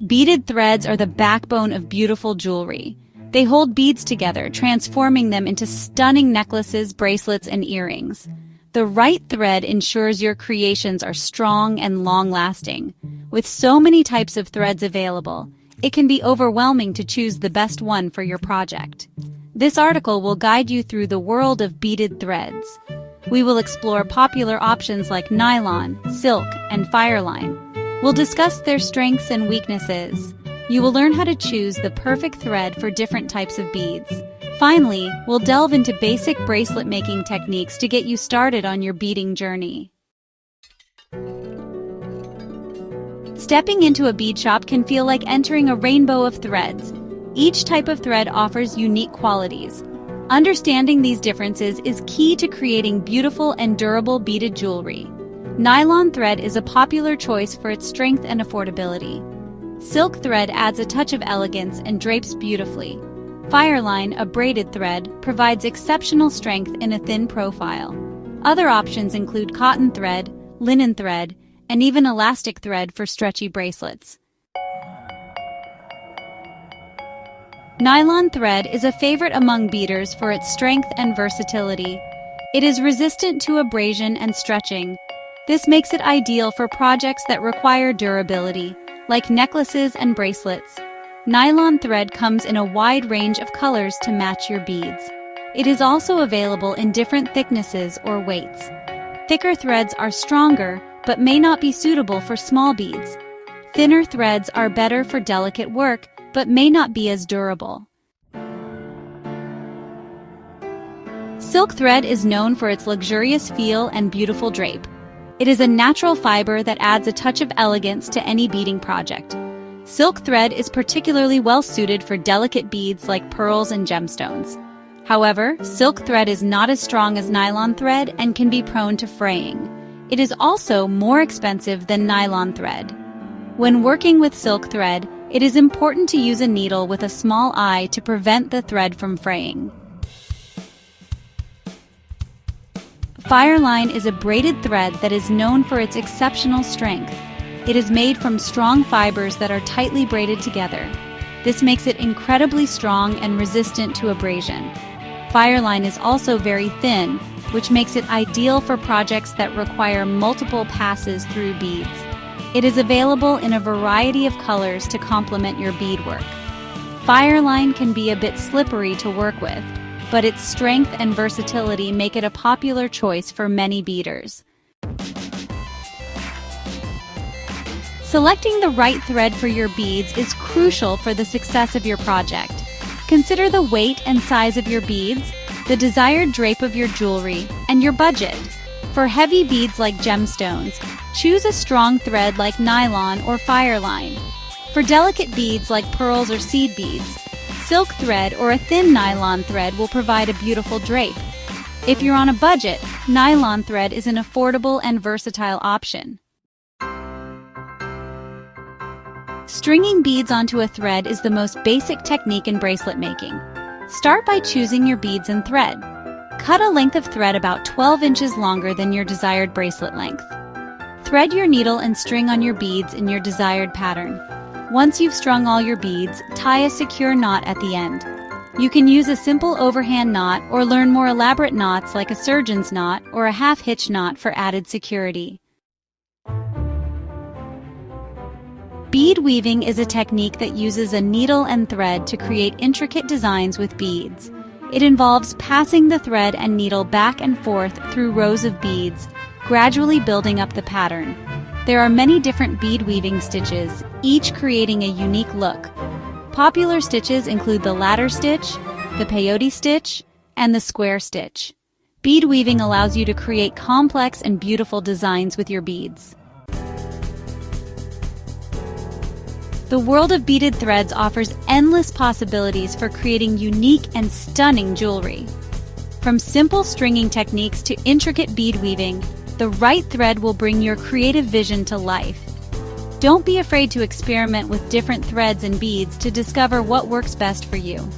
Beaded threads are the backbone of beautiful jewelry. They hold beads together, transforming them into stunning necklaces, bracelets, and earrings. The right thread ensures your creations are strong and long-lasting. With so many types of threads available, it can be overwhelming to choose the best one for your project. This article will guide you through the world of beaded threads. We will explore popular options like nylon, silk, and fireline. We'll discuss their strengths and weaknesses. You will learn how to choose the perfect thread for different types of beads. Finally, we'll delve into basic bracelet making techniques to get you started on your beading journey. Stepping into a bead shop can feel like entering a rainbow of threads. Each type of thread offers unique qualities. Understanding these differences is key to creating beautiful and durable beaded jewelry. Nylon thread is a popular choice for its strength and affordability. Silk thread adds a touch of elegance and drapes beautifully. Fireline, a braided thread, provides exceptional strength in a thin profile. Other options include cotton thread, linen thread, and even elastic thread for stretchy bracelets. Nylon thread is a favorite among beaders for its strength and versatility. It is resistant to abrasion and stretching. This makes it ideal for projects that require durability, like necklaces and bracelets. Nylon thread comes in a wide range of colors to match your beads. It is also available in different thicknesses or weights. Thicker threads are stronger, but may not be suitable for small beads. Thinner threads are better for delicate work, but may not be as durable. Silk thread is known for its luxurious feel and beautiful drape. It is a natural fiber that adds a touch of elegance to any beading project. Silk thread is particularly well-suited for delicate beads like pearls and gemstones. However, silk thread is not as strong as nylon thread and can be prone to fraying. It is also more expensive than nylon thread. When working with silk thread, it is important to use a needle with a small eye to prevent the thread from fraying. Fireline is a braided thread that is known for its exceptional strength. It is made from strong fibers that are tightly braided together. This makes it incredibly strong and resistant to abrasion. Fireline is also very thin, which makes it ideal for projects that require multiple passes through beads. It is available in a variety of colors to complement your beadwork. Fireline can be a bit slippery to work with, but its strength and versatility make it a popular choice for many beaders. Selecting the right thread for your beads is crucial for the success of your project. Consider the weight and size of your beads, the desired drape of your jewelry, and your budget. For heavy beads like gemstones, choose a strong thread like nylon or fireline. For delicate beads like pearls or seed beads, silk thread or a thin nylon thread will provide a beautiful drape. If you're on a budget, nylon thread is an affordable and versatile option. Stringing beads onto a thread is the most basic technique in bracelet making. Start by choosing your beads and thread. Cut a length of thread about 12 inches longer than your desired bracelet length. Thread your needle and string on your beads in your desired pattern. Once you've strung all your beads, tie a secure knot at the end. You can use a simple overhand knot or learn more elaborate knots like a surgeon's knot or a half-hitch knot for added security. Bead weaving is a technique that uses a needle and thread to create intricate designs with beads. It involves passing the thread and needle back and forth through rows of beads, gradually building up the pattern. There are many different bead weaving stitches, each creating a unique look. Popular stitches include the ladder stitch, the peyote stitch, and the square stitch. Bead weaving allows you to create complex and beautiful designs with your beads. The world of beaded threads offers endless possibilities for creating unique and stunning jewelry. From simple stringing techniques to intricate bead weaving, the right thread will bring your creative vision to life. Don't be afraid to experiment with different threads and beads to discover what works best for you.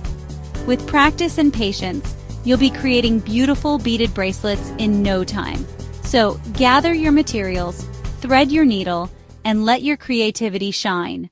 With practice and patience, you'll be creating beautiful beaded bracelets in no time. So gather your materials, thread your needle, and let your creativity shine.